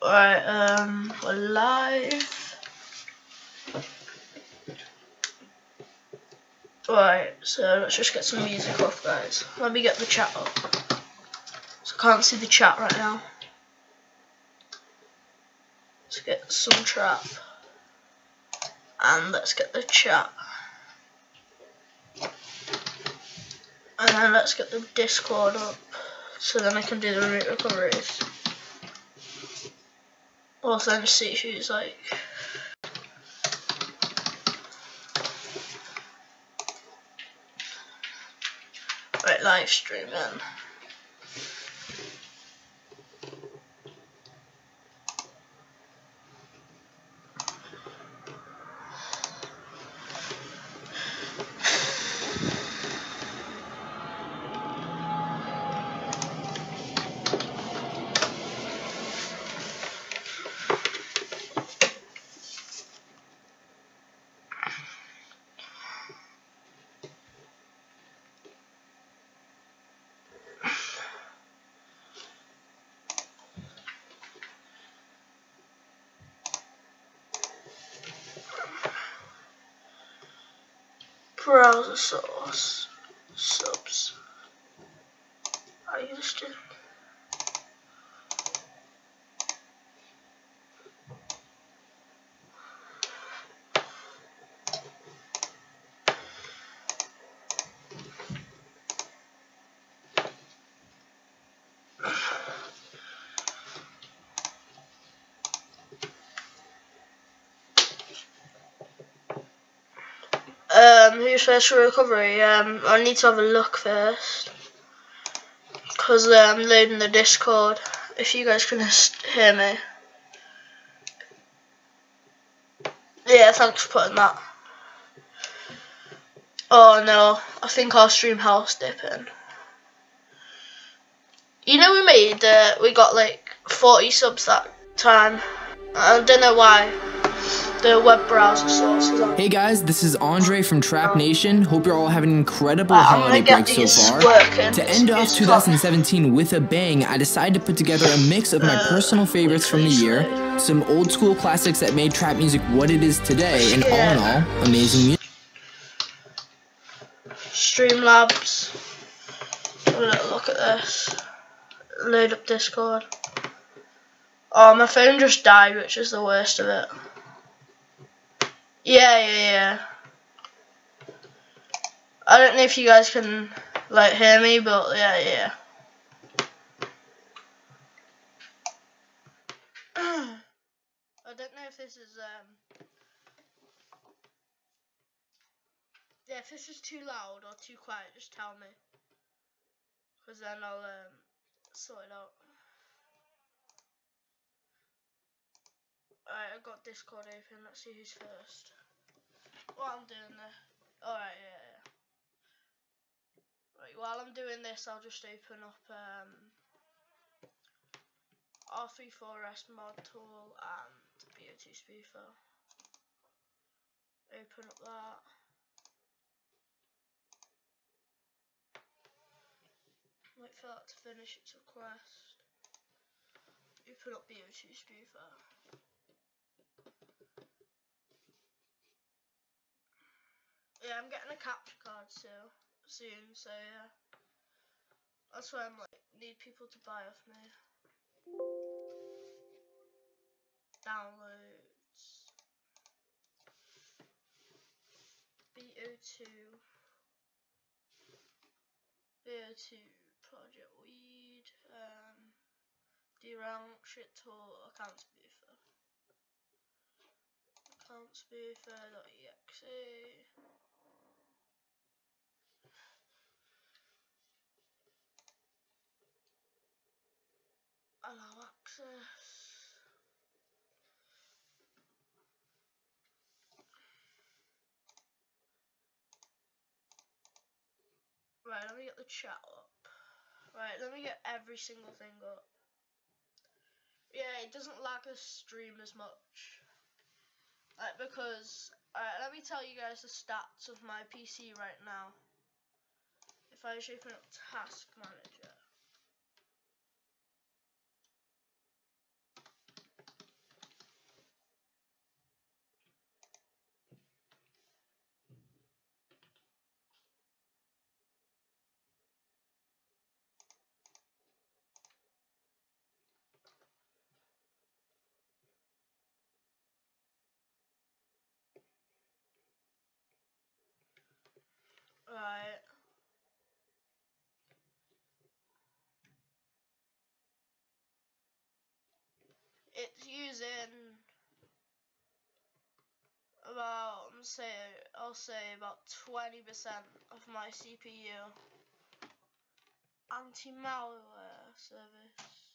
Right, we're live. Right, so let's just get some music off, guys. Let me get the chat up. So I can't see the chat right now. Let's get some trap. And let's get the chat. And then let's get the Discord up. So then I can do the recoveries. Also, then see if she's like. Right, live streaming. Browser source subs. Are you listed? Who's first for recovery? I need to have a look first, because I'm loading the Discord, if you guys can hear me. Yeah, thanks for putting that. Oh no, I think our stream house dipping. You know we got like 40 subs that time. I don't know why. The web browser source is on. Hey guys, this is Andre from Trap Nation. Hope you're all having an incredible holiday break so far. To end off 2017 with a bang, I decided to put together a mix of my personal favorites from the year, some old school classics that made trap music what it is today, and all in all, amazing music. Streamlabs. Have a little look at this. Load up Discord. Oh, my phone just died, which is the worst of it. Yeah. I don't know if you guys can like hear me, but yeah. I don't know if this is yeah, if this is too loud or too quiet, just tell me, because then I'll sort it out. Alright, I've got Discord open. Let's see who's first. While I'm doing this. Alright, yeah. Right, while I'm doing this, I'll just open up R34S mod tool and BO2 speaker. Open up that. Wait for that to finish its request. Open up BO2 speaker. Yeah, I'm getting a capture card soon, so yeah. That's why I'm like, need people to buy off me. Downloads. BO2 Project Weed, D-Rank, Shit Tool, Account Spoofer.exe. Allow access. Right, let me get the chat up. Right, let me get every single thing up. Yeah, it doesn't lag the stream as much. Like, because, alright, let me tell you guys the stats of my PC right now. If I just open up Task Manager. Right. It's using about, I'll say about 20% of my CPU. Anti-malware service.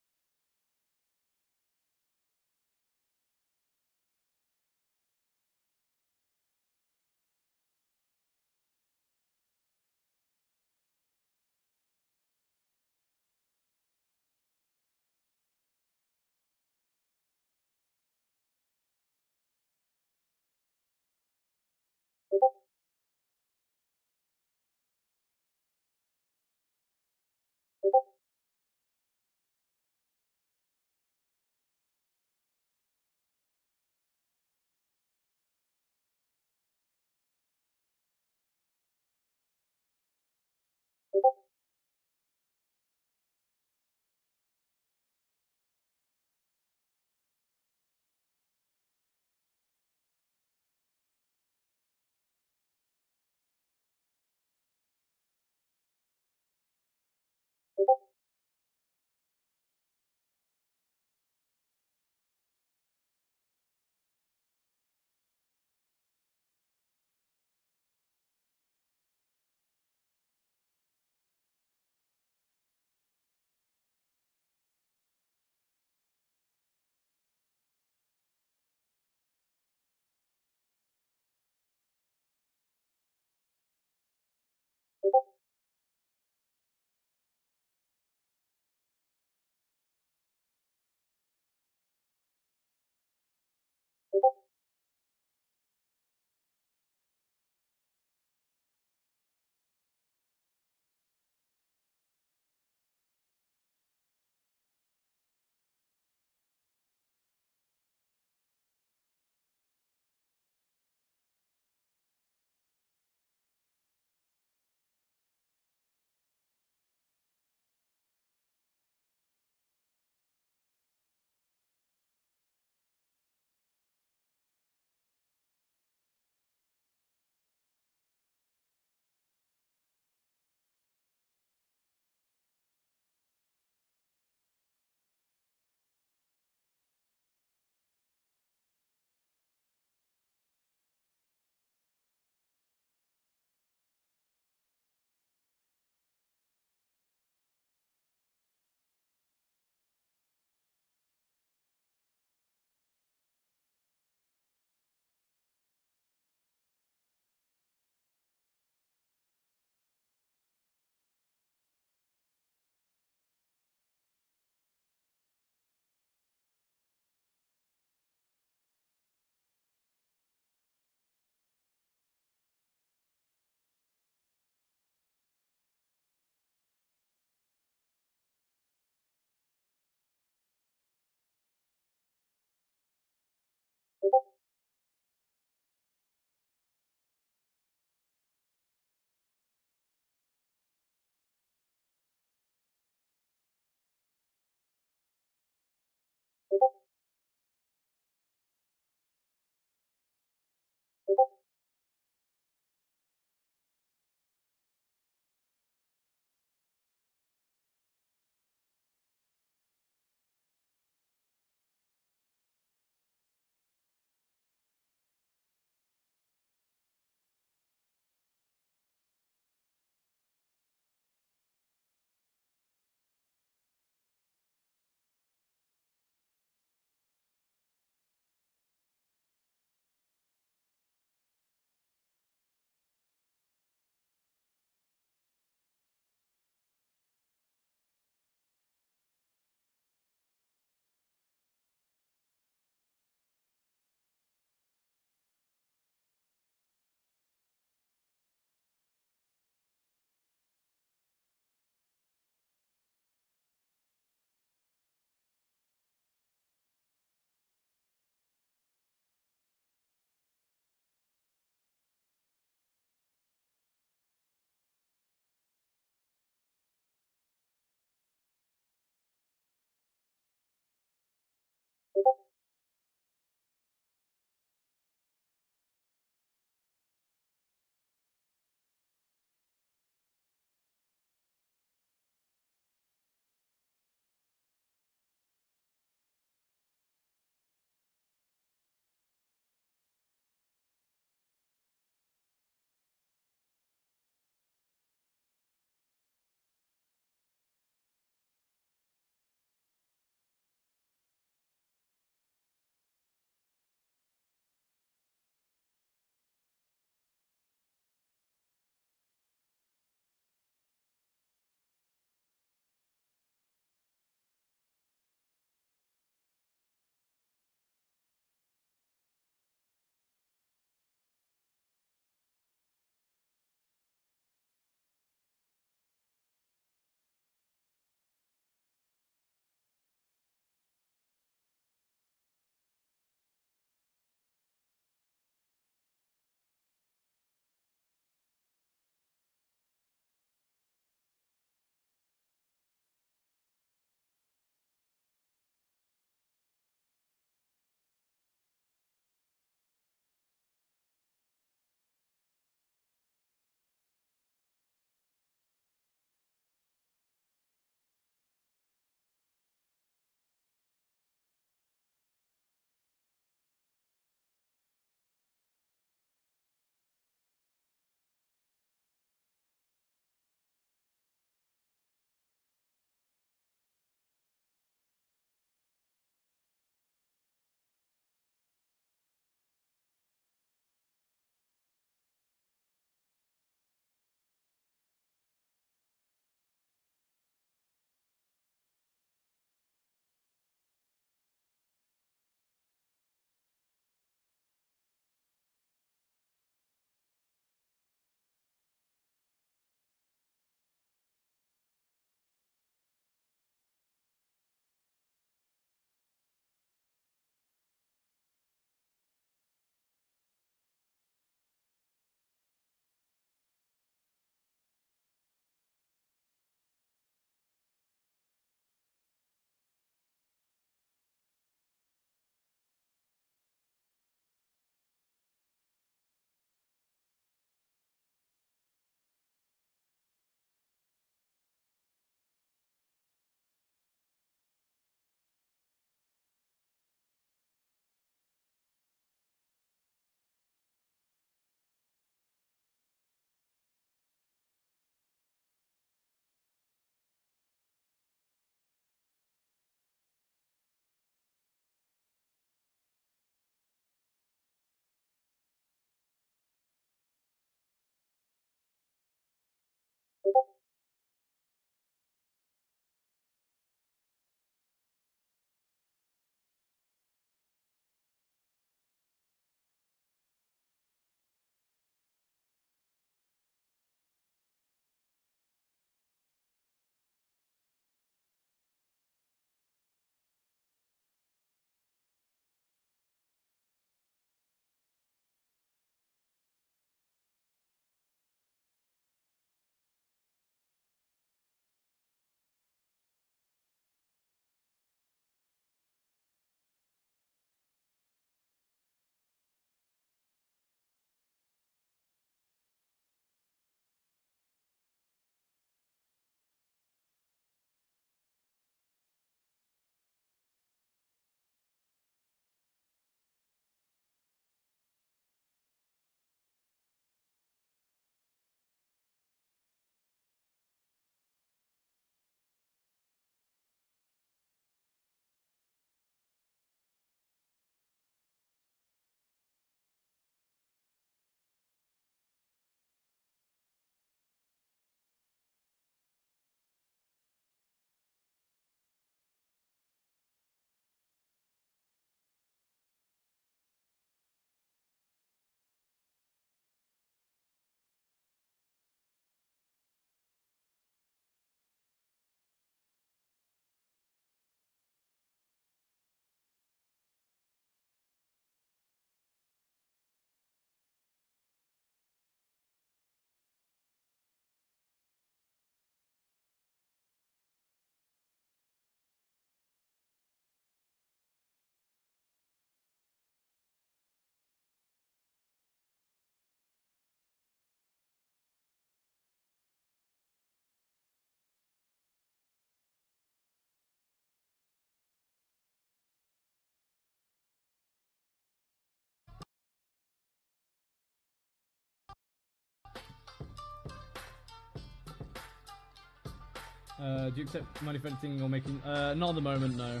Do you accept money for editing or making? Not at the moment, no.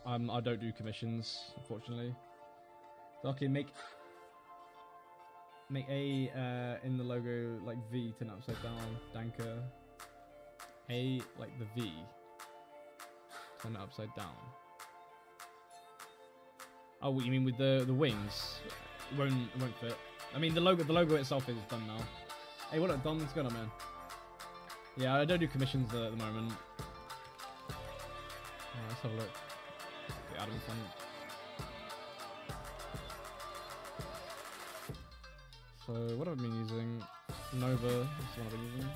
I don't do commissions, unfortunately. So, okay, make A in the logo like V turn upside down. Danke. A like the V. Turn it upside down. Oh, what you mean with the wings? It won't fit. I mean the logo itself is done now. Hey, what up, Dom? What's going on, man? Yeah, I don't do commissions at the moment. Let's have a look. The Adam font. So what have I been using? Nova. This is what I've been using.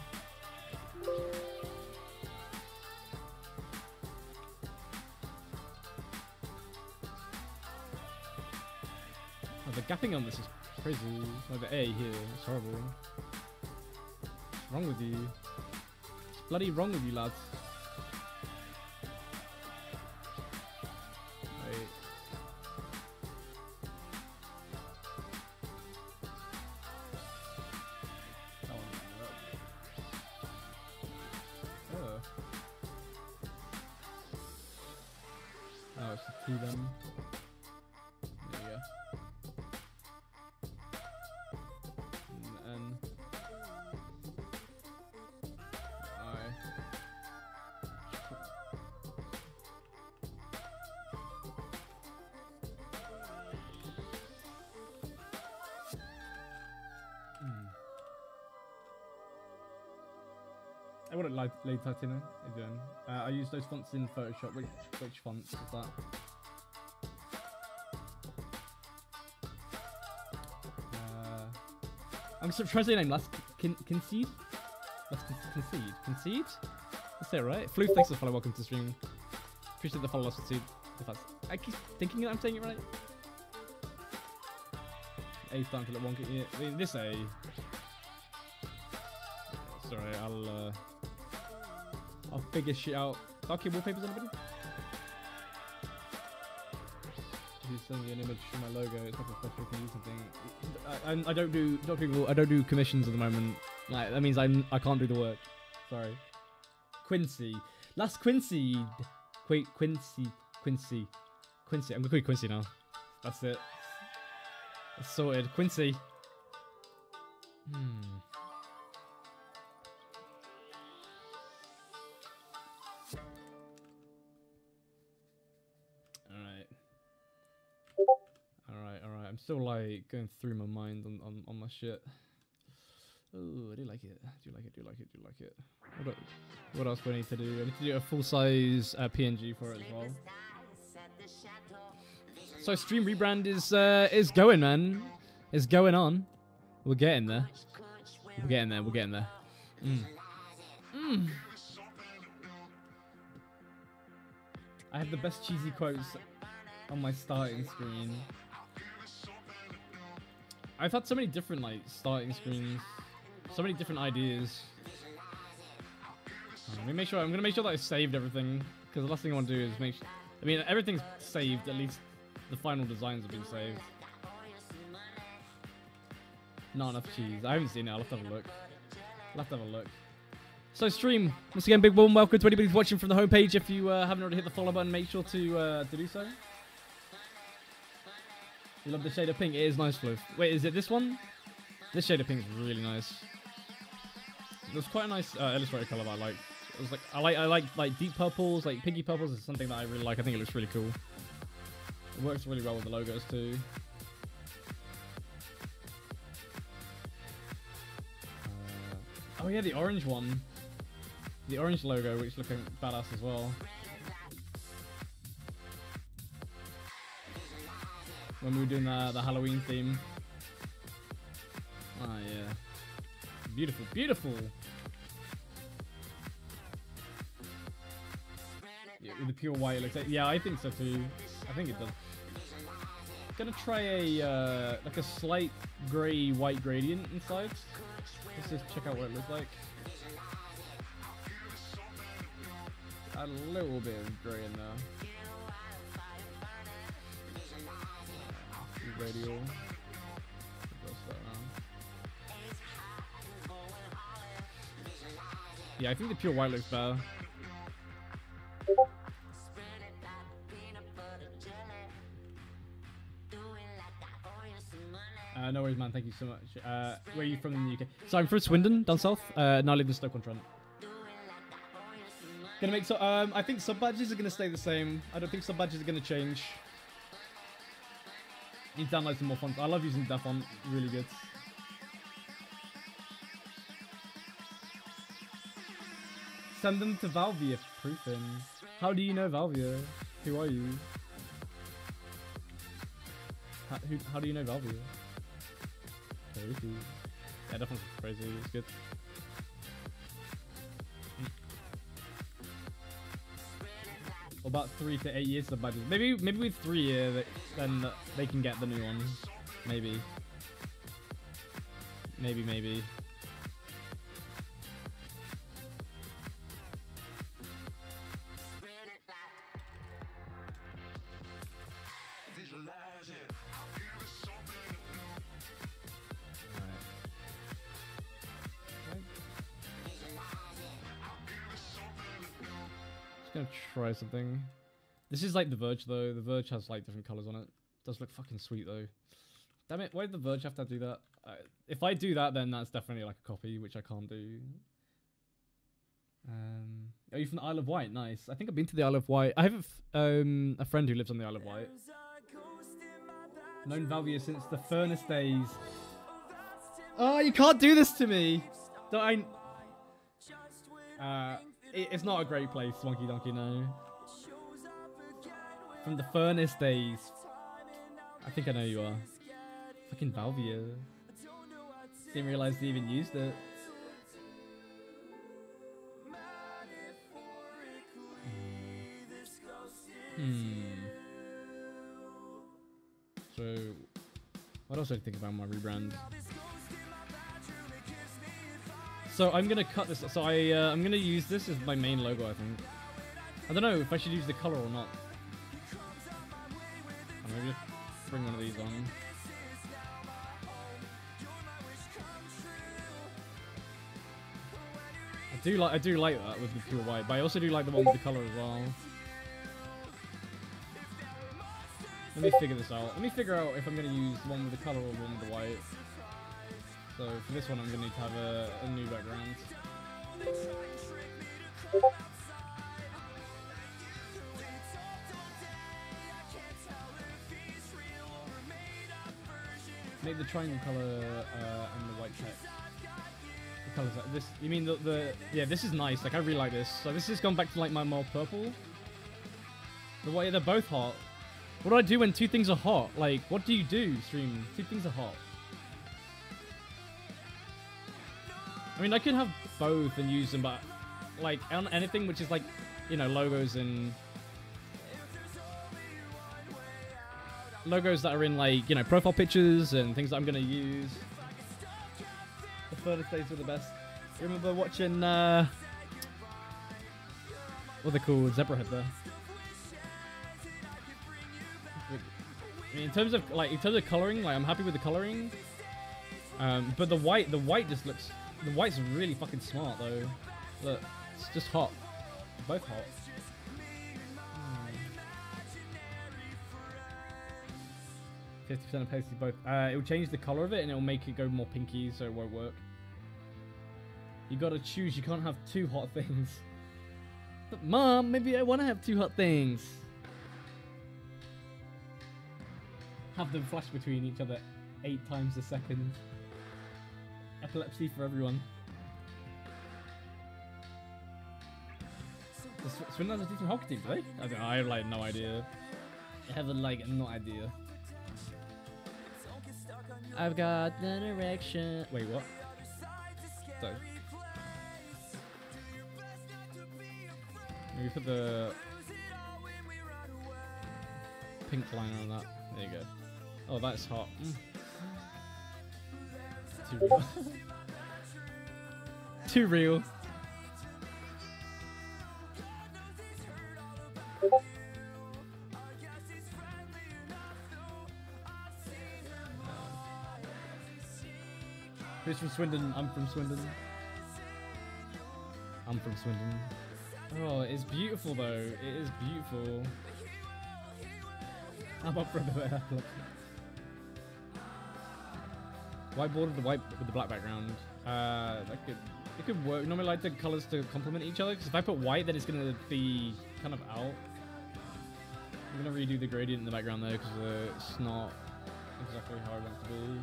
Oh, the gapping on this is crazy. Like the A here, it's horrible. What's wrong with you? What's bloody wrong with you, lads? Wait. That one didn't work. Oh, it's the T then. There you go. I wouldn't like late Titanium. How you doing? I use those fonts in Photoshop. Which fonts is that? I'm trying to say your name. Last concede. Let's concede. Concede. That's it, right? Floof, thanks for the follow. Welcome to the stream. Appreciate the follow. Let's see if that's. I keep thinking that I'm saying it right. A's starting to look wonky. Yeah, I mean, this A. Sorry, I'll figure shit out. Okay, wallpapers, anybody? You send me an image for my logo. It's like a special. Can use something. I don't do I don't do commissions at the moment. Like that means I can't do the work. Sorry. Quincy. Last Quincy. Quincy. I'm gonna call you Quincy now. That's it. That's sorted. Quincy. Alright. I'm still like going through my mind on my shit. Oh, I do like it. Do like it. What else do I need to do? I need to do a full size PNG for it as well. So stream rebrand is going, man. It's going on. We're getting there. We're getting there. I have the best cheesy quotes on my starting screen. I've had so many different like starting screens, so many different ideas. I'm gonna make sure that I saved everything, because the last thing I want to do is make sure, I mean, everything's saved, at least the final designs have been saved. Not enough cheese. I haven't seen it. I'll have to have a look. So stream, once again, big warm welcome to anybody who's watching from the homepage. If you haven't already hit the follow button, make sure to do so. You love the shade of pink? It is nice, Floof. Wait, is it this one? This shade of pink is really nice. It was quite a nice illustrated color that I like. It was like I like deep purples, like pinky purples is something that I really like. I think it looks really cool. It works really well with the logos too. Oh yeah, the orange one. The orange logo, which is looking badass as well. When we were doing the Halloween theme. Ah, yeah. Beautiful, beautiful. Yeah, with the pure white, it looks like, yeah, I think so too. I think it does. Gonna try a like a slight grey white gradient inside. Let's just check out what it looks like. A little bit of grey in there. Radial. Yeah, I think the pure white looks better. No worries, man. Thank you so much. Where are you from in the UK? So I'm from Swindon, down south. Now I live in Stoke-on-Trent. Gonna make so. I think sub badges are gonna stay the same. I don't think sub badges are gonna change. Need to download some more fonts. I love using that font. Really good. Send them to Valvia for proofing. How do you know Valvia? Who are you? How do you know Valvia? Crazy. Yeah, definitely crazy. It's good. About 3 to 8 years of badges. Maybe with 3 years, then they can get the new ones. Maybe. Maybe. Gonna try something. This is like the Verge though. The Verge has like different colors on it. Does look fucking sweet though. Damn it! Why did the Verge have to do that? If I do that, then that's definitely like a copy, which I can't do. Are you from the Isle of Wight? Nice. I think I've been to the Isle of Wight. I have a friend who lives on the Isle of Wight. Known Valvia since the Furnace days. Oh, you can't do this to me! Don't I? It's not a great place, Wonky Donkey, no. From the Furnace days. I think I know you are. Fucking Valvia. Didn't realize they even used it. So, what else do I think about my rebrand? So I'm gonna cut this. So I'm gonna use this as my main logo. I think. I don't know if I should use the color or not. I'm gonna just bring one of these on. I do like that with the pure white, but I also do like the one with the color as well. Let me figure this out. Let me figure out if I'm gonna use the one with the color or the one with the white. So for this one, I'm gonna need to have a new background. Make the triangle color and the white text. The colors like this. You mean the yeah? This is nice. Like I really like this. So this has gone back to like my more purple. The way they're both hot. What do I do when two things are hot? Like what do you do, stream? Two things are hot. I mean, I could have both and use them, but like on anything which is like, you know, logos that are in like, you know, profile pictures and things that I'm gonna use. The Furnace days were the best. I remember watching what they called Zebrahead there. I mean, in terms of coloring, like I'm happy with the coloring. But the white just looks. The white's really fucking smart though. Look, it's just hot. Both hot. 50% of pasty both. It will change the color of it and it will make it go more pinky, so it won't work. You gotta choose. You can't have two hot things. But Mom, maybe I want to have two hot things. Have them flash between each other 8 times a second. Epilepsy for everyone. Swindon has a decent hockey team, do they? I have like no idea. I have like no idea. I've got an erection. Wait, what? Sorry. Maybe put the pink liner on that. There you go. Oh, that's hot. Too real. Too real. Who's from Swindon? I'm from Swindon. I'm from Swindon. Oh, it's beautiful though. It is beautiful. I'm up for the Whiteboard with the white with the black background. It could work. Normally, I like the colors to complement each other. Because if I put white, then it's gonna be kind of out. I'm gonna redo the gradient in the background though, because it's not exactly how I want it to be.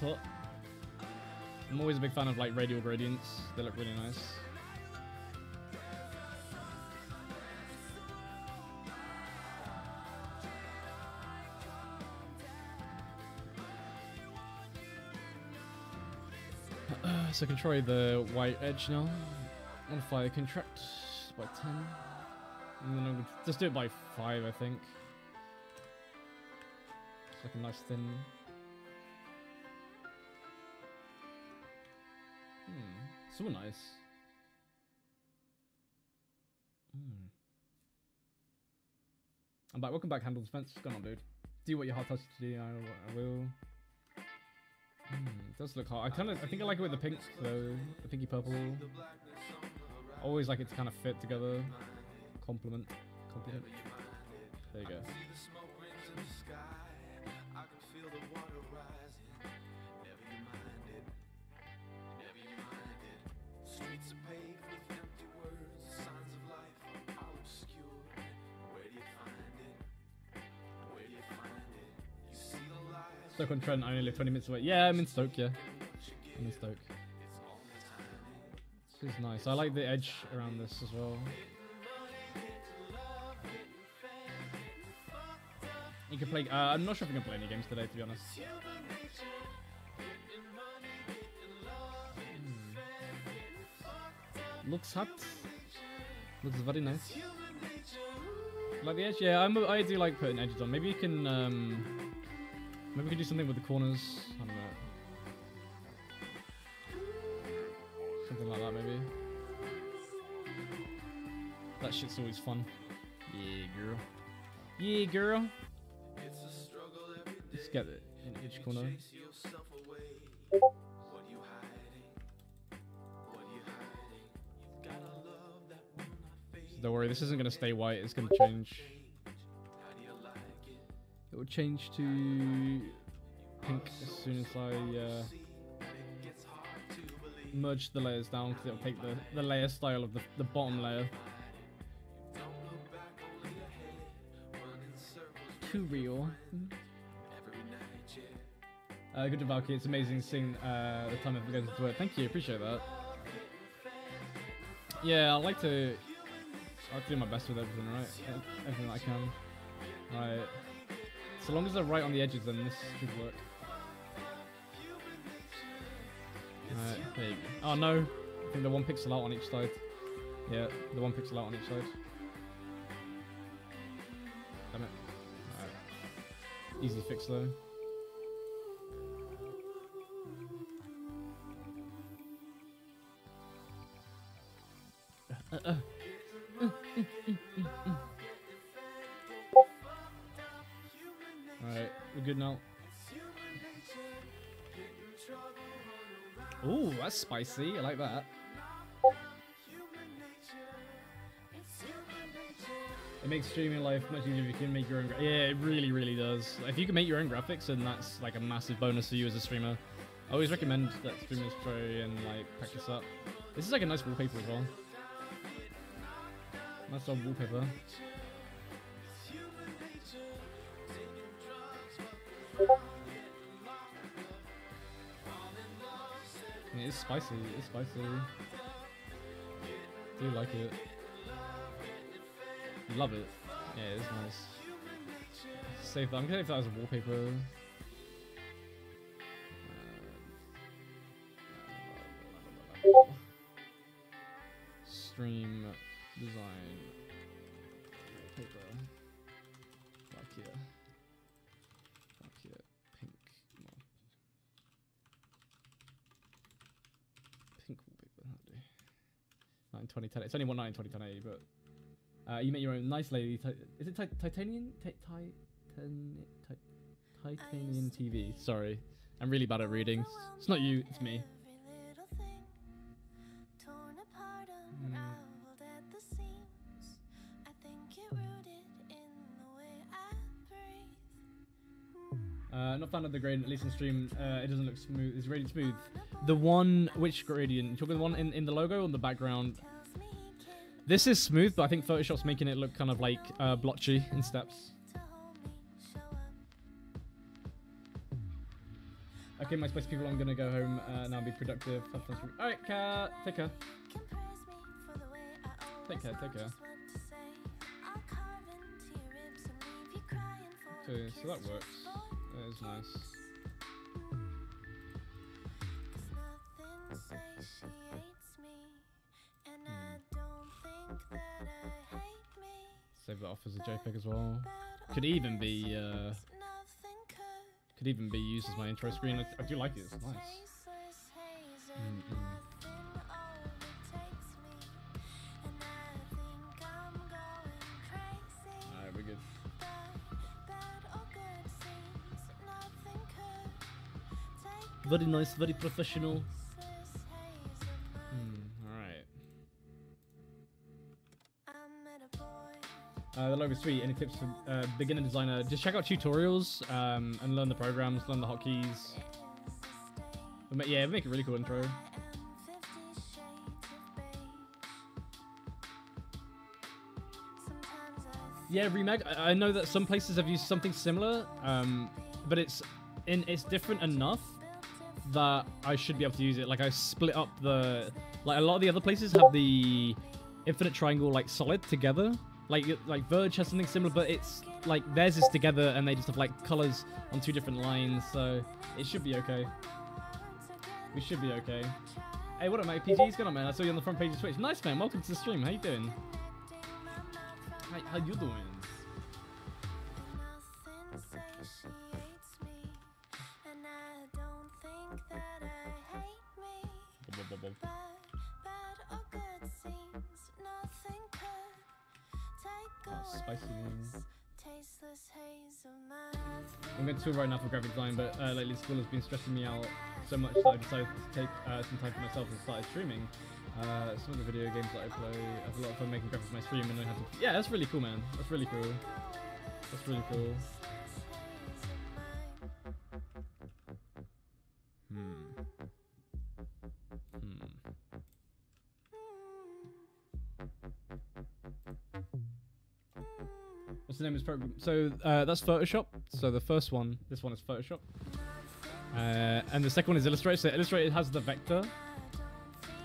But I'm always a big fan of like radial gradients. They look really nice. So I can try the white edge now. Modify contract by 10. And then I'll just do it by 5, I think. It's like a nice thin. So nice. I'm back. Welcome back, Handle Defense. What's going on, dude? Do what your heart touches to do. I will. It does look hot. I think I like it with the pink though. The pinky purple. I always like it to kind of fit together. Compliment. There you go. Stoke on Trent, I only live 20 minutes away. Yeah, I'm in Stoke, yeah. I'm in Stoke. This is nice. I like the edge around this as well. You can play... I'm not sure if we can play any games today, to be honest. Looks hot. Looks very nice. Like the edge? Yeah, I do like putting edges on. Maybe you can... Maybe we could do something with the corners. I don't know. Something like that, maybe. That shit's always fun. Yeah, girl. Yeah, girl. Let's get it in each corner. So don't worry, this isn't going to stay white. It's going to change. It will change to pink as soon as I merge the layers down, because it'll take the layer style of the bottom layer. Too real. Good job, Valky. It's amazing seeing the time it goes into work. Thank you, appreciate that. Yeah, I like to do my best with everything, right? Everything that I can. Right. So long as they're right on the edges, then this should work. Alright, there you go. Oh no! I think the 1 pixel out on each side. Yeah, the 1 pixel out on each side. Damn it. Alright. Easy fix though. Alright, we're good now. Ooh, that's spicy. I like that. It makes streaming life much easier if you can make your own. Yeah, it really, really does. If you can make your own graphics, then that's like a massive bonus for you as a streamer. I always recommend that streamers try and like practice that. This is like a nice wallpaper as well. Nice old wallpaper. It is spicy, it is spicy. Do like it. Love it. Yeah, it is nice. Save that. I'm gonna save that as a wallpaper. Stream design wallpaper. Back here. Back here. Pink. Pink wallpaper. That'll do. 92010. It's only 1.9 2010, but you make your own. Nice lady. Is it titanium? Titanium TV. Sorry, I'm really bad at reading. It's not you. It's me. Not found the gradient, at least in stream. It doesn't look smooth. It's gradient smooth. The one, which gradient? You talking the one in the logo or in the background? This is smooth, but I think Photoshop's making it look kind of like blotchy in steps. Okay, my spicy people, I'm gonna go home now and be productive. Alright, Kat, take care. Take care, take care. Okay, so that works. That is nice. Save that off as a JPEG as well. Could even be used as my intro screen. I do like it. It's nice. Alright, we're good. Very nice, very professional. The logo's sweet. Any tips for beginner designer? Just check out tutorials and learn the programs, learn the hotkeys. Yeah, make a really cool intro. Yeah, Remag. I know that some places have used something similar, but it's different enough that I should be able to use it. Like I split up the a lot of the other places have the infinite triangle like solid together. Like Verge has something similar, but it's like theirs is together and they just have like colors on 2 different lines, so it should be okay. We should be okay. Hey, what up, mate? PG's going on, man? I saw you on the front page of Twitch. Nice, man. Welcome to the stream. How you doing? How you doing? Spicy ones. I'm going to tour right now for graphic design, but lately school has been stressing me out so much that I decided to take some time for myself and started streaming. Some of the video games that I play, I have a lot of fun making graphics for my stream, and I have to. Yeah, that's really cool, man. That's really cool. That's really cool. What's the name of this program? So that's Photoshop. So the first one, this one is Photoshop. And the second one is Illustrator. So Illustrator has the vector.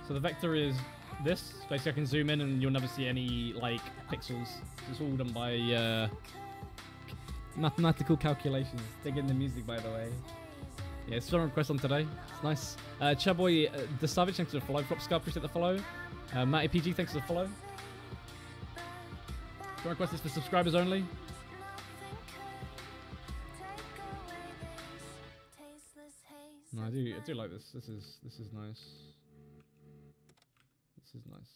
So the vector is this. Basically I can zoom in and you'll never see any like pixels. It's all done by mathematical calculations. Dig in the music, by the way. Yeah, it's a request on today. It's nice. Chaboy, the Savage, thanks for the follow. Flopscar, appreciate the follow. Matty PG, thanks for the follow. Do you request this for subscribers only? No, I do like this. This is nice. This is nice.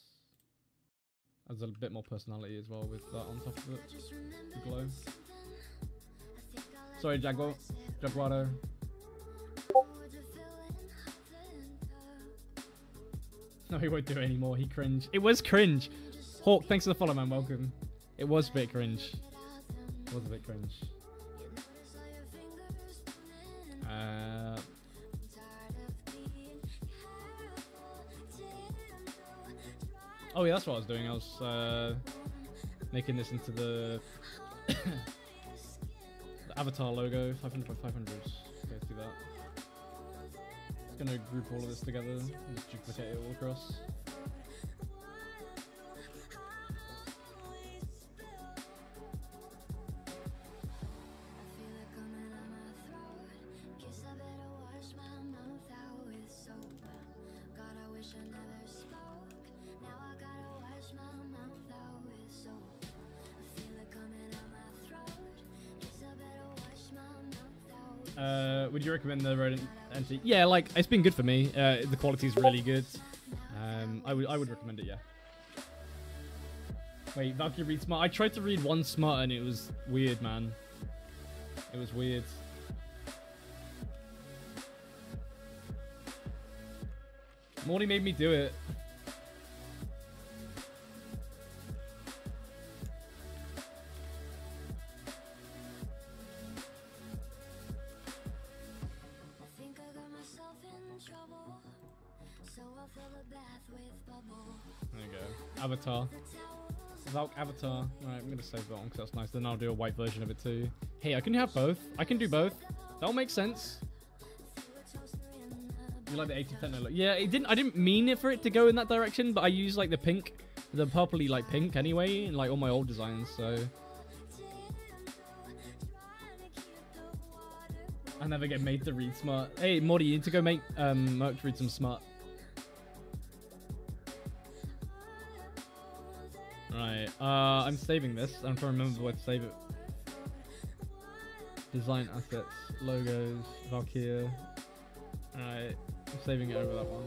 Adds a bit more personality as well with that on top of it. The glow. Sorry, Jaguaro. No, he won't do it anymore. He cringe. It was cringe. Hawk, thanks for the follow, man. Welcome. It was a bit cringe. It was a bit cringe. Oh yeah, that's what I was doing. I was making this into the, the avatar logo. 500 by 500. Okay, let's do that. Just gonna group all of this together and just duplicate it all across. Would you recommend the Rodent Anti? Yeah, like it's been good for me. The quality is really good. I would recommend it. Yeah. Wait, Valkyrie read smart. I tried to read one smart and it was weird, man. It was weird. Morty made me do it. avatar. Valk avatar. Alright, I'm gonna save that one because that's nice. Then I'll do a white version of it too. Hey, I can have both. I can do both. That'll make sense. You like the 80% look? Yeah, it didn't. I didn't mean it for it to go in that direction, but I use like the pink, the purpley like pink anyway, in like all my old designs. So I never get made to read smart. Hey, Morty, you need to go make Merc read some smart. Right, I'm saving this. I'm trying to remember where to save it. Design assets, logos, Valkyria. Alright, I'm saving it over that one.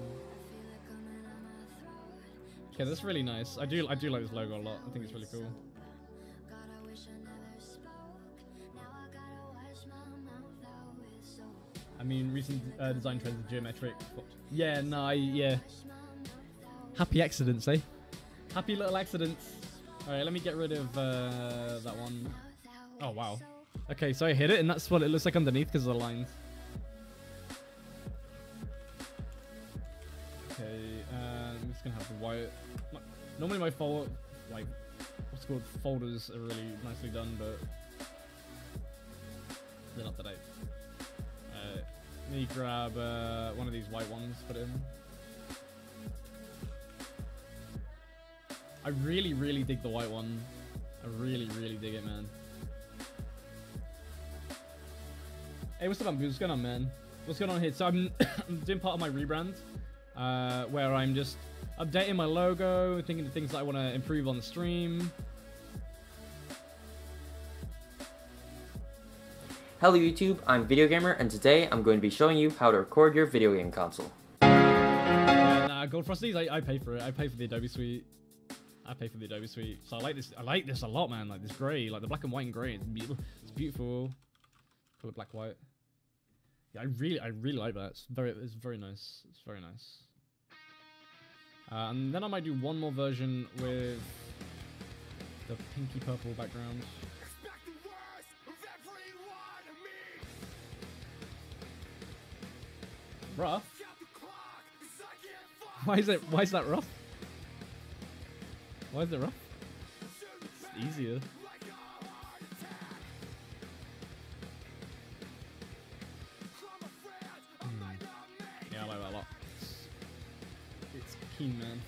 Okay, that's really nice. I do like this logo a lot. I think it's really cool. I mean, recent design trends are geometric. Yeah, no, yeah. Happy accidents, eh? Happy little accidents. Alright, let me get rid of that one. Oh, wow. Okay, so I hit it, and that's what it looks like underneath because of the lines. Okay, I'm just gonna have the white. Normally my folder, like, what's it called, folders are really nicely done, but they're not today. Let me grab one of these white ones, put it in. I really, really dig the white one. I really, really dig it, man. Hey, what's up, man? What's going on, man? What's going on here? So I'm doing part of my rebrand, where I'm just updating my logo, thinking of things that I want to improve on the stream. Hello YouTube, I'm Video Gamer, and today I'm going to be showing you how to record your video game console. Nah, Gold Frosties, I pay for it. I pay for the Adobe Suite. I pay for the Adobe Suite. So I like this. I like this a lot, man. Like this gray, like the black and white and gray. It's beautiful. It's beautiful. Color black white. Yeah, I really like that. It's very nice. It's very nice. And then I might do one more version with the pinky purple background. Rough? Why is that rough? Why is it rough? It's easier. Yeah, I like that a lot. It's keen, man.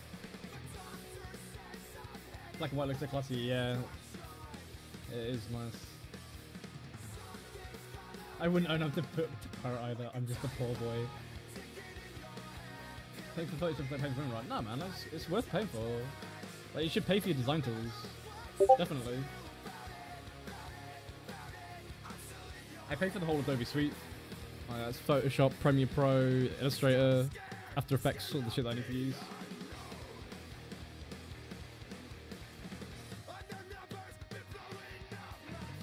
Black and white looks so classy, yeah. It is nice. I woun't own up to put pirate either. I'm just a poor boy. Thanks for 30% paying for right? No, man, it's worth paying for. Like, you should pay for your design tools. Definitely. I pay for the whole Adobe Suite. That's Photoshop, Premiere Pro, Illustrator, After Effects, all the shit that I need to use.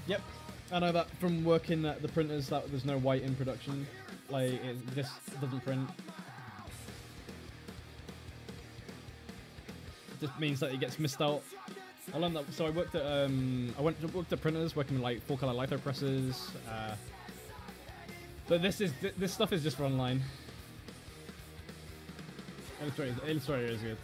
Yep, I know that from working at the printers that there's no white in production. Like, this doesn't print. It just means that it gets missed out. I learned that. So I worked at worked at printers, working with like 4-color litho presses. But this stuff is just for online. Illustrator is good.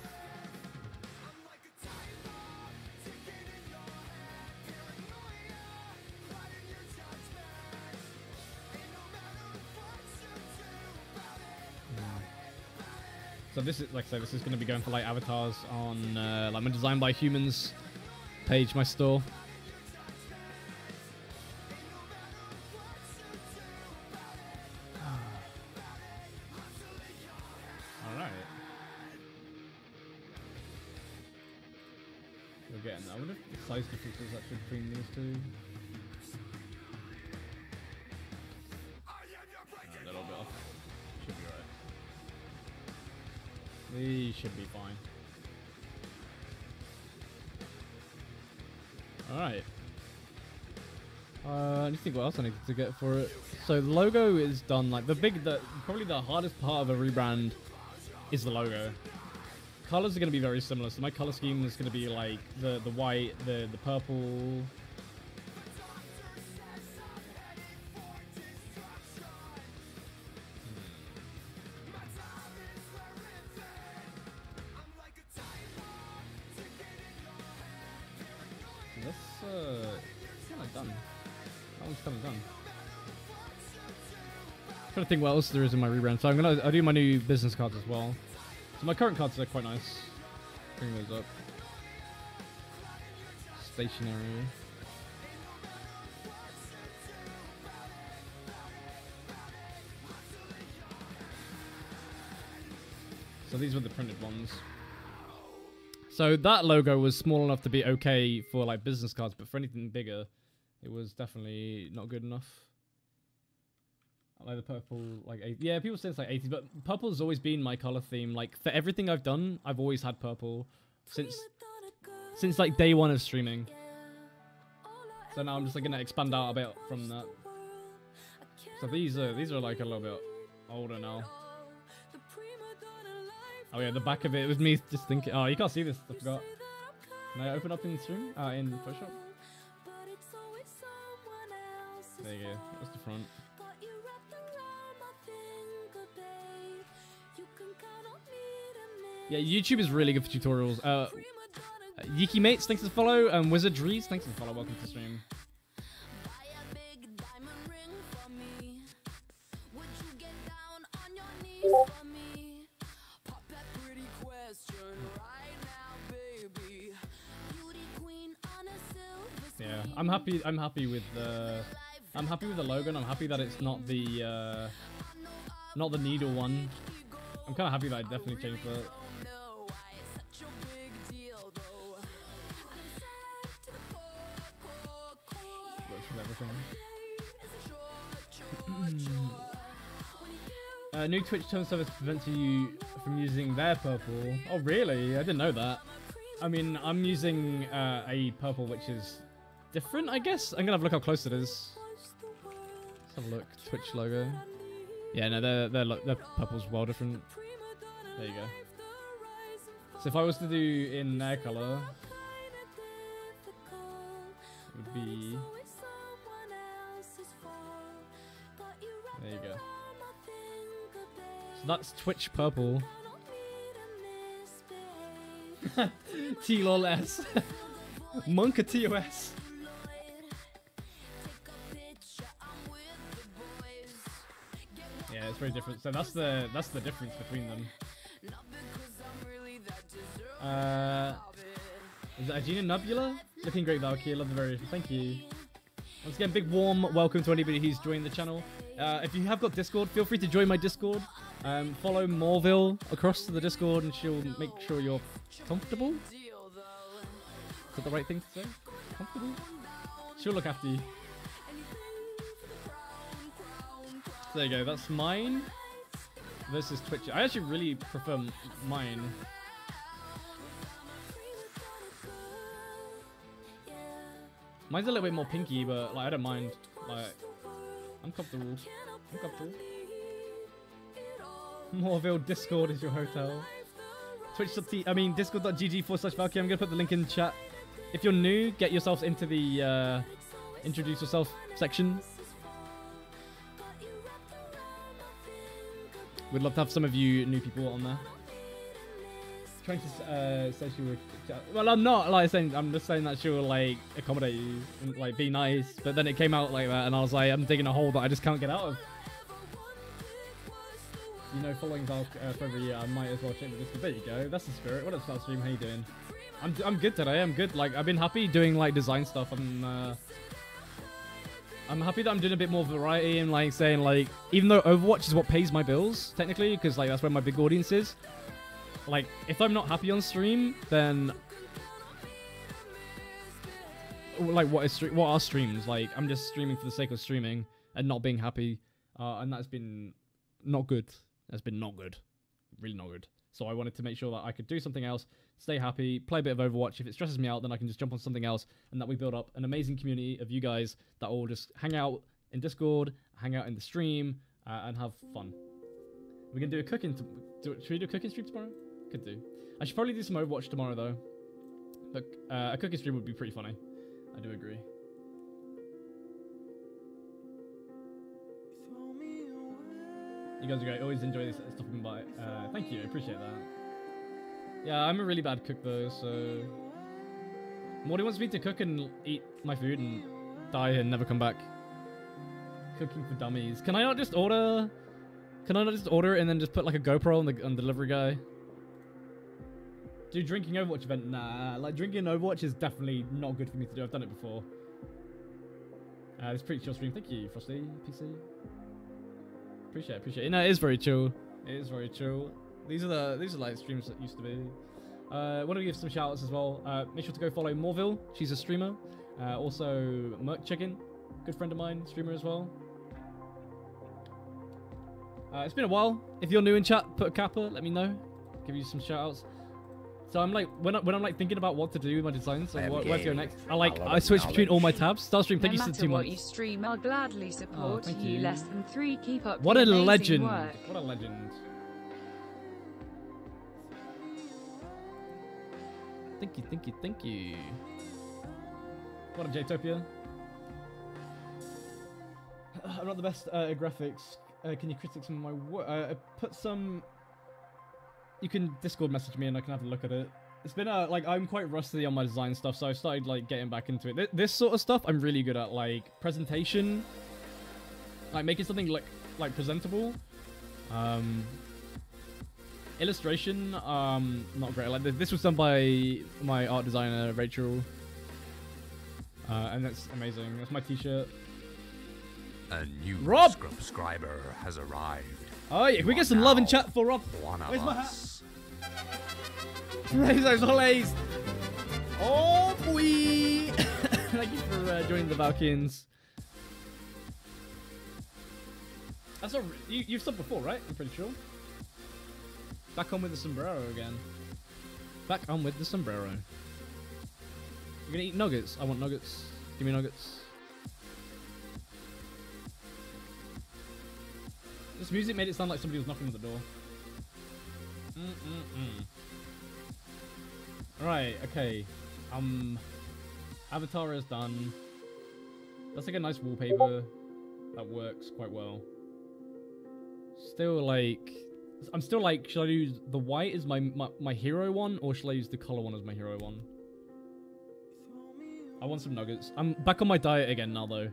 So this is, like I said, this is going to be going for like avatars on like my Design by Humans page, my store. All right. We're getting that. I wonder if the size difference is actually between these two. A little bit off. Should be right. These should be fine. Alright. I need to think what else I need to get for it. So the logo is done. Like probably the hardest part of a rebrand is the logo. Colors are going to be very similar. So my color scheme is going to be like the white, the purple. kind of done. That one's kind of done. Trying to think what else there is in my rebrand. So I'll do my new business cards as well. So my current cards are quite nice. Bring those up. Stationery. So these were the printed ones. So that logo was small enough to be okay for like business cards, but for anything bigger, it was definitely not good enough. I like the purple, like, yeah, people say it's like 80s, but purple's always been my color theme. Like, for everything I've done, I've always had purple since like day one of streaming. So now I'm just like gonna expand out a bit from that. So these are like a little bit older now. Oh yeah, the back of it was me just thinking. Oh, you can't see this. I forgot. Can I open up in the stream? In Photoshop. There you go. That's the front. Yeah, YouTube is really good for tutorials. Yiki Mates, thanks for the follow. Wizardries, thanks for the follow. Welcome to the stream. Yeah, I'm happy with the logo, and I'm happy that it's not the needle one. I'm kind of happy that I definitely changed that. New Twitch tone service prevents you from using their purple. Oh really? I didn't know that. I mean, I'm using a purple which is different, I guess. I'm gonna have a look how close it is. Let's have a look. Twitch logo. Yeah, no, their purple's well different. There you go. So if I was to do in their color, it would be. There you go. So that's Twitch purple. T-lol-S. Monka TOS. Yeah, it's very different. So that's the difference between them. Is that Agena Nebula? Looking great, Valkyrie. Love the variation. Thank you. Once again, big warm welcome to anybody who's joined the channel. If you have got Discord, feel free to join my Discord. Follow Morville across to the Discord, and she'll make sure you're comfortable. Is that the right thing to say? Comfortable? She'll look after you. There you go. That's mine versus Twitch. I actually really prefer mine. Mine's a little bit more pinky, but like I don't mind. Like I'm comfortable. I'm comfortable. Morville Discord is your hotel. Discord.gg/Valkyrie. I'm gonna put the link in the chat. If you're new, get yourself into the introduce yourself section. We'd love to have some of you new people on there. Trying to say she would. Well, I'm not like saying. I'm just saying that she will like accommodate you and like be nice. But then it came out like that, and I was like, I'm digging a hole that I just can't get out of. You know, following Valk for every year, I might as well check the Discord. There you go. That's the spirit. What up, Start Stream? How you doing? I'm good today. I'm good. Like I've been happy doing like design stuff. I'm happy that I'm doing a bit more variety and like saying like, even though Overwatch is what pays my bills technically, because like that's where my big audience is. Like, if I'm not happy on stream, then like what are streams? Like, I'm just streaming for the sake of streaming and not being happy, and that's been not good. That's been not good, really not good. So I wanted to make sure that I could do something else, stay happy, play a bit of Overwatch. If it stresses me out, then I can just jump on something else, and that we build up an amazing community of you guys that all just hang out in Discord, hang out in the stream, and have fun. We can do a cooking. Should we do a cooking stream tomorrow? Could do. I should probably do some Overwatch tomorrow though. But a cooking stream would be pretty funny. I do agree. You guys are great. Always enjoy this stuff and buy. Thank you. I appreciate that. Yeah, I'm a really bad cook though, so Morty wants me to cook and eat my food and die and never come back. Cooking for dummies. Can I not just order? Can I not just order it and then just put like a GoPro on the delivery guy? Do drinking Overwatch event? Nah, like drinking Overwatch is definitely not good for me to do. I've done it before. It's pretty chill stream. Thank you, Frosty PC. Appreciate it. No, it is very chill. It is very chill. These are like streams that used to be. Want to give some shout outs as well. Make sure to go follow Morville. She's a streamer. Also Merc Chicken, good friend of mine, streamer as well. It's been a while. If you're new in chat, put a kappa. Let me know. Give you some shout outs. So I'm like when I'm like thinking about what to do with my designs, so where to go next. I switch between all my tabs. Starstream, thank you for 2 months. No matter what you stream, I'll gladly support you. Less than 3. Keep up. What a legend! Work. What a legend! Thank you. What a Jtopia. I'm not the best at graphics. Can you critique some of my work? Put some. You can Discord message me and I can have a look at it. It's been like I'm quite rusty on my design stuff, so I started like getting back into it. This sort of stuff I'm really good at, like presentation, like making something like presentable. Illustration, not great. Like this was done by my art designer Rachel, and that's amazing. That's my T-shirt. A new Rob! subscriber has arrived. Oh yeah, can we get some love in chat for Rob? Where's my hat? Raise those holidays. Oh boy! Thank you for joining the Valkyns. That's not you've subbed before, right? I'm pretty sure. Back on with the sombrero again. Back on with the sombrero. You're gonna eat nuggets? I want nuggets. Give me nuggets. This music made it sound like somebody was knocking on the door. Right, okay. Avatar is done. That's like a nice wallpaper. That works quite well. Still like... I'm still like, should I use the white as my hero one, or should I use the color one as my hero one? I want some nuggets. I'm back on my diet again now, though.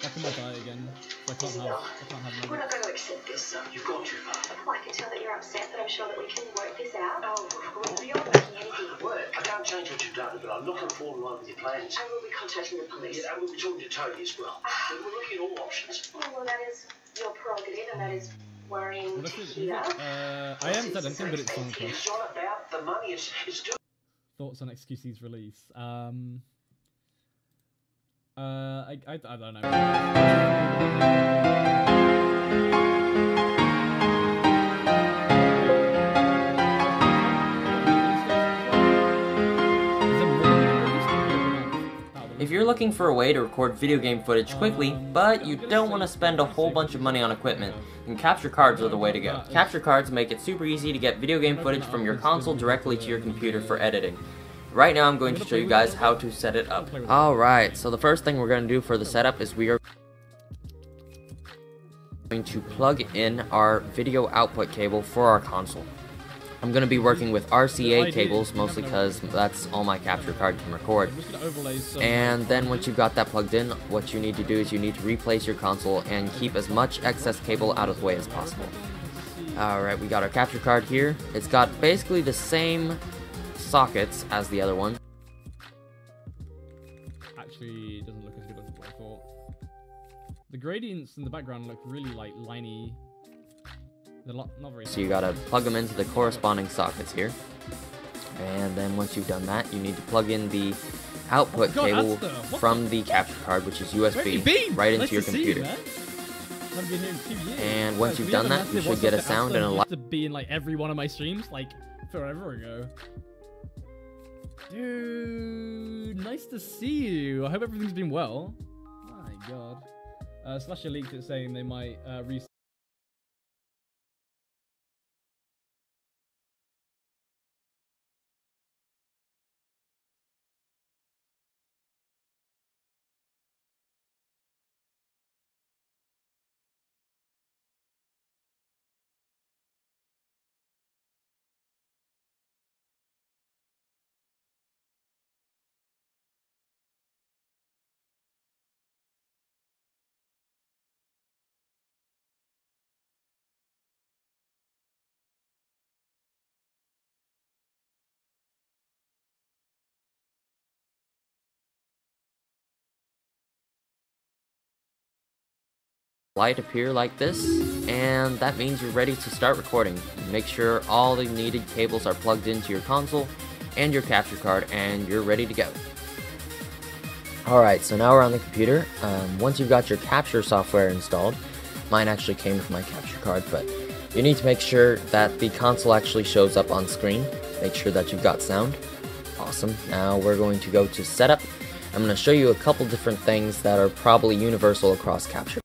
Back on my diet again. So I can't have nuggets. We're not going to accept this. You've got your father. I can tell that you're upset, but I'm sure that we can work this out. Oh, well, beyond making anything work. I can't change what you've done, but I'm not going to fall in line with your plans. I will be contacting the police. Yeah, and we'll be talking to Tony as well. We're looking at all options. Well, that is your prerogative, and that is worrying to hear. I haven't said anything, but it's on the It's not about the money. It's Thoughts on XQC's release? I don't know. If you're looking for a way to record video game footage quickly, but you don't want to spend a whole bunch of money on equipment, then capture cards are the way to go. Capture cards make it super easy to get video game footage from your console directly to your computer for editing. Right now I'm going to show you guys how to set it up. Alright, so the first thing we're going to do for the setup is we are going to plug in our video output cable for our console. I'm going to be working with RCA cables mostly because that's all my capture card can record. And then once you've got that plugged in, what you need to do is you need to replace your console and keep as much excess cable out of the way as possible. Alright, we got our capture card here. It's got basically the same sockets as the other one. Actually, it doesn't look as good as I thought. The gradients in the background look really like liney. They're not very. So you gotta plug them into the corresponding sockets here. And then once you've done that, you need to plug in the output cable from the capture card, which is USB, right into your computer. And once you've done that, you should get a sound and a light. To be in like every one of my streams, like forever ago. Dude, nice to see you. I hope everything's been well. My God. Slasher leaked it saying they might restart. light appear like this, and that means you're ready to start recording. Make sure all the needed cables are plugged into your console and your capture card, and you're ready to go. Alright, so now we're on the computer. Once you've got your capture software installed, mine actually came with my capture card, but you need to make sure that the console actually shows up on screen. Make sure that you've got sound. Awesome. Now we're going to go to setup. I'm going to show you a couple different things that are probably universal across capture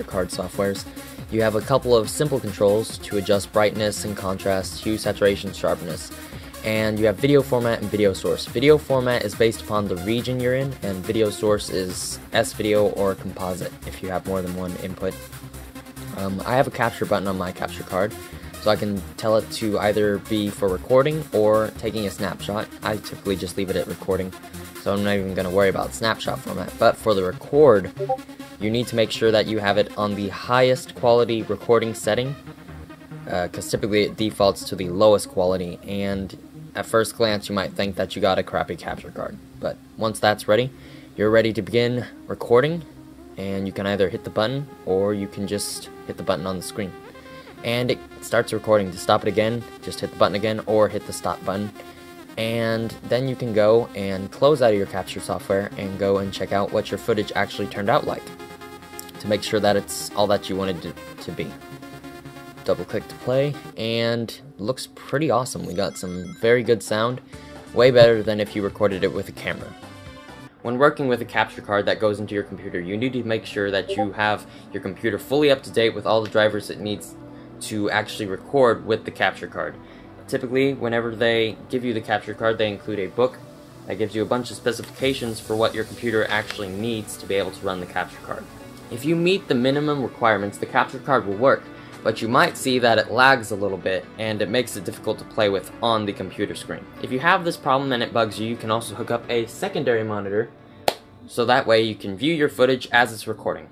card softwares. You have a couple of simple controls to adjust brightness and contrast, hue, saturation, sharpness. And you have video format and video source. Video format is based upon the region you're in, and video source is S-video or composite if you have more than one input. I have a capture button on my capture card, so I can tell it to either be for recording or taking a snapshot. I typically just leave it at recording, so I'm not even going to worry about snapshot format. But for the record, you need to make sure that you have it on the highest quality recording setting, because typically it defaults to the lowest quality, and at first glance you might think that you got a crappy capture card. But once that's ready, you're ready to begin recording, and you can either hit the button or you can just hit the button on the screen. And it starts recording. To stop it again, just hit the button again or hit the stop button. And then you can go and close out of your capture software and go and check out what your footage actually turned out like, to make sure that it's all that you wanted it to be. Double click to play, and looks pretty awesome. We got some very good sound, way better than if you recorded it with a camera. When working with a capture card that goes into your computer, you need to make sure that you have your computer fully up to date with all the drivers it needs to actually record with the capture card. Typically, whenever they give you the capture card, they include a book that gives you a bunch of specifications for what your computer actually needs to be able to run the capture card. If you meet the minimum requirements, the capture card will work, but you might see that it lags a little bit and it makes it difficult to play with on the computer screen. If you have this problem and it bugs you, you can also hook up a secondary monitor, so that way you can view your footage as it's recording.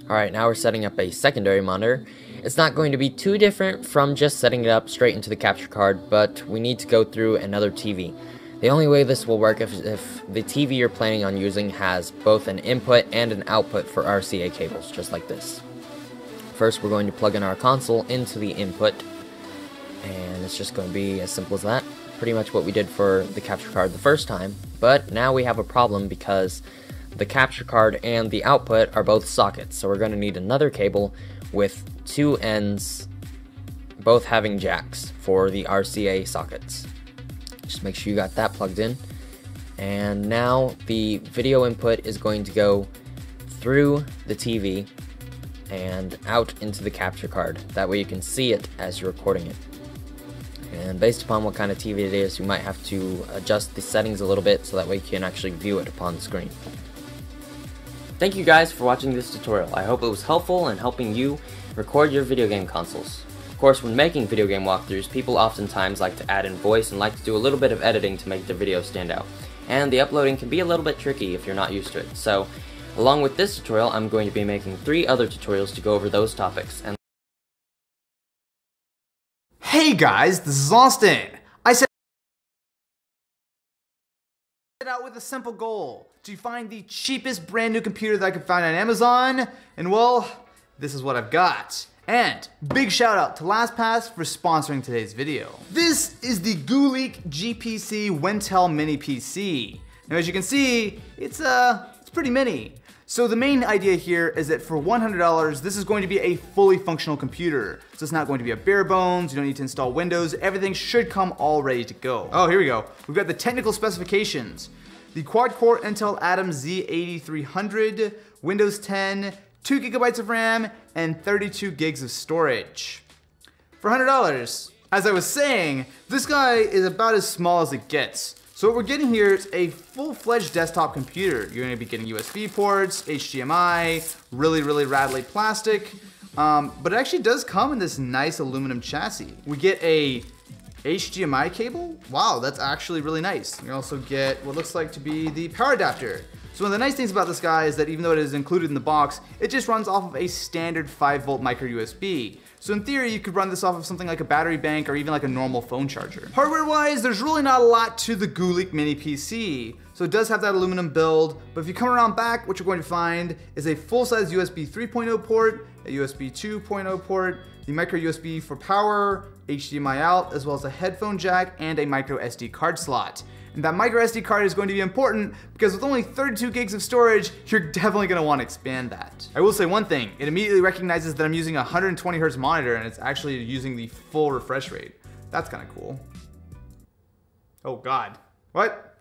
Alright, now we're setting up a secondary monitor. It's not going to be too different from just setting it up straight into the capture card, but we need to go through another TV. The only way this will work is if the TV you're planning on using has both an input and an output for RCA cables, just like this. First, we're going to plug in our console into the input, and it's just going to be as simple as that. Pretty much what we did for the capture card the first time, but now we have a problem because the capture card and the output are both sockets, so we're going to need another cable with two ends, both having jacks for the RCA sockets. Just make sure you got that plugged in. And now the video input is going to go through the TV and out into the capture card. That way you can see it as you're recording it. And based upon what kind of TV it is, you might have to adjust the settings a little bit so that way you can actually view it upon the screen. Thank you guys for watching this tutorial. I hope it was helpful in helping you record your video game consoles. Of course, when making video game walkthroughs, people oftentimes like to add in voice and like to do a little bit of editing to make their video stand out. And the uploading can be a little bit tricky if you're not used to it. So, along with this tutorial, I'm going to be making 3 other tutorials to go over those topics. And hey guys, this is Austin. I set out with a simple goal, to find the cheapest brand new computer that I could find on Amazon, and well, this is what I've got. And big shout out to LastPass for sponsoring today's video. This is the Guleek GPC Wintel Mini PC. Now as you can see, it's pretty mini. So the main idea here is that for $100, this is going to be a fully functional computer. So it's not going to be a bare bones, you don't need to install Windows, everything should come all ready to go. Oh, here we go. We've got the technical specifications. The quad-core Intel Atom Z8300, Windows 10, 2 gigabytes of RAM, and 32 gigs of storage. For $100, as I was saying, this guy is about as small as it gets. So what we're getting here is a full-fledged desktop computer. You're gonna be getting USB ports, HDMI, really rattly plastic, but it actually does come in this nice aluminum chassis. We get a HDMI cable. Wow, that's actually really nice. You also get what looks like to be the power adapter. So one of the nice things about this guy is that even though it is included in the box, it just runs off of a standard 5-volt micro USB. So in theory, you could run this off of something like a battery bank or even like a normal phone charger. Hardware-wise, there's really not a lot to the Gulick Mini PC. So it does have that aluminum build, but if you come around back, what you're going to find is a full-size USB 3.0 port, a USB 2.0 port, the micro USB for power, HDMI out, as well as a headphone jack and a micro SD card slot. And that micro SD card is going to be important because with only 32 gigs of storage, you're definitely going to want to expand that. I will say one thing, it immediately recognizes that I'm using a 120 Hz monitor and it's actually using the full refresh rate. That's kind of cool. Oh God, what?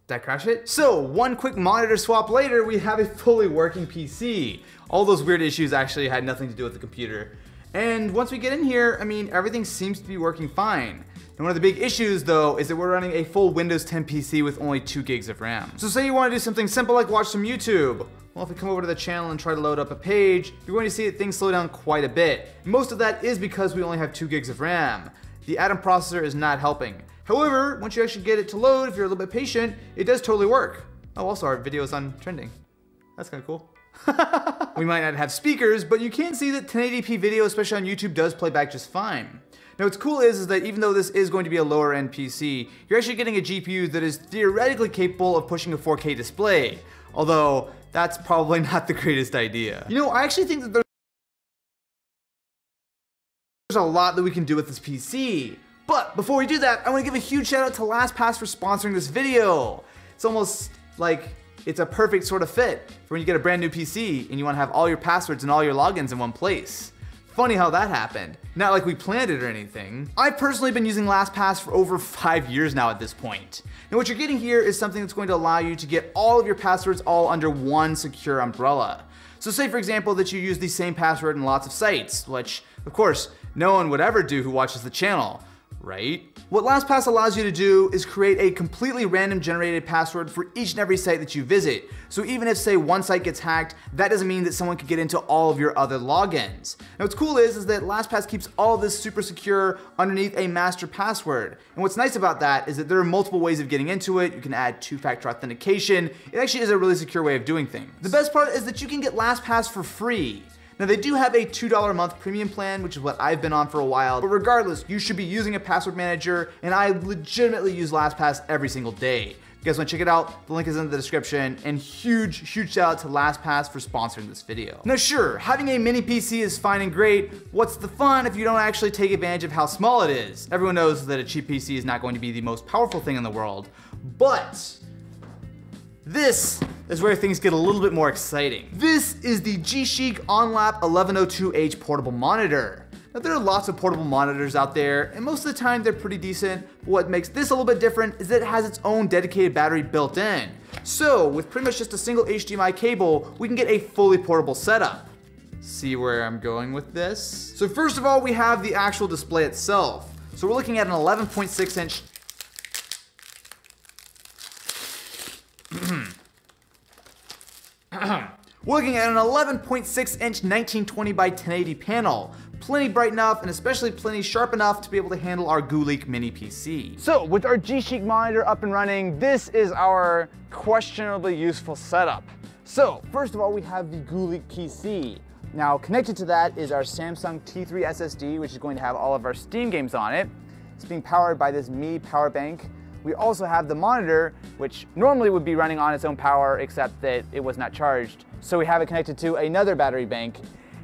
Did I crash it? So one quick monitor swap later, we have a fully working PC. All those weird issues actually had nothing to do with the computer. And once we get in here, I mean, everything seems to be working fine. And one of the big issues though is that we're running a full Windows 10 PC with only 2 gigs of RAM. So say you want to do something simple like watch some YouTube. Well, if we come over to the channel and try to load up a page, you're going to see that things slow down quite a bit. Most of that is because we only have 2 gigs of RAM. The Atom processor is not helping. However, once you actually get it to load, if you're a little bit patient, it does totally work. Oh, also our video is on trending. That's kind of cool. We might not have speakers, but you can see that 1080p video, especially on YouTube, does play back just fine. Now what's cool is that even though this is going to be a lower end PC, you're actually getting a GPU that is theoretically capable of pushing a 4K display. Although, that's probably not the greatest idea. You know, I actually think that there's a lot that we can do with this PC. But before we do that, I want to give a huge shout out to LastPass for sponsoring this video. It's almost like it's a perfect sort of fit for when you get a brand new PC and you want to have all your passwords and all your logins in one place. Funny how that happened. Not like we planned it or anything. I've personally been using LastPass for over 5 years now at this point. Now what you're getting here is something that's going to allow you to get all of your passwords all under one secure umbrella. So say for example that you use the same password in lots of sites, which of course no one would ever do who watches the channel, right? What LastPass allows you to do is create a completely random generated password for each and every site that you visit. So even if say one site gets hacked, that doesn't mean that someone could get into all of your other logins. Now what's cool is that LastPass keeps all of this super secure underneath a master password. And what's nice about that is that there are multiple ways of getting into it. You can add two-factor authentication. It actually is a really secure way of doing things. The best part is that you can get LastPass for free. Now they do have a $2 a month premium plan, which is what I've been on for a while, but regardless, you should be using a password manager, and I legitimately use LastPass every single day. If you guys want to check it out, the link is in the description, and huge shout out to LastPass for sponsoring this video. Now sure, having a mini PC is fine and great. What's the fun if you don't actually take advantage of how small it is? Everyone knows that a cheap PC is not going to be the most powerful thing in the world, but this is where things get a little bit more exciting. This is the G-Chic OnLap 1102H portable monitor. Now there are lots of portable monitors out there, and most of the time they're pretty decent, but what makes this a little bit different is that it has its own dedicated battery built in. So with pretty much just a single HDMI cable, we can get a fully portable setup. See where I'm going with this? So first of all, we have the actual display itself. So we're looking at an 11.6 inch We're looking at an 11.6 inch 1920 by 1080 panel. Plenty bright enough and especially plenty sharp enough to be able to handle our Gulick Mini PC. So with our G-Chic monitor up and running, this is our questionably useful setup. So first of all, we have the Gulick PC. Now connected to that is our Samsung T3 SSD, which is going to have all of our Steam games on it. It's being powered by this Mi power bank. We also have the monitor, which normally would be running on its own power, except that it was not charged. So we have it connected to another battery bank.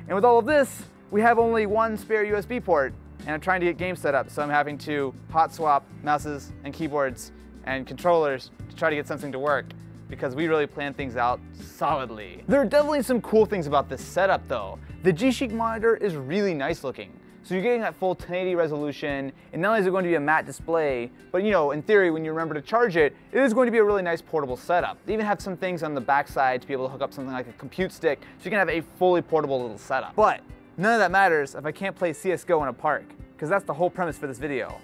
And with all of this, we have only one spare USB port, and I'm trying to get games set up, so I'm having to hot swap mouses and keyboards and controllers to try to get something to work, because we really plan things out solidly. There are definitely some cool things about this setup though. The G-Chic monitor is really nice looking. So you're getting that full 1080 resolution, and not only is it going to be a matte display, but you know, in theory, when you remember to charge it, it is going to be a really nice portable setup. They even have some things on the backside to be able to hook up something like a compute stick, so you can have a fully portable little setup. But none of that matters if I can't play CSGO in a park, because that's the whole premise for this video.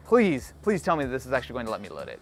Please, please tell me that this is actually going to let me load it.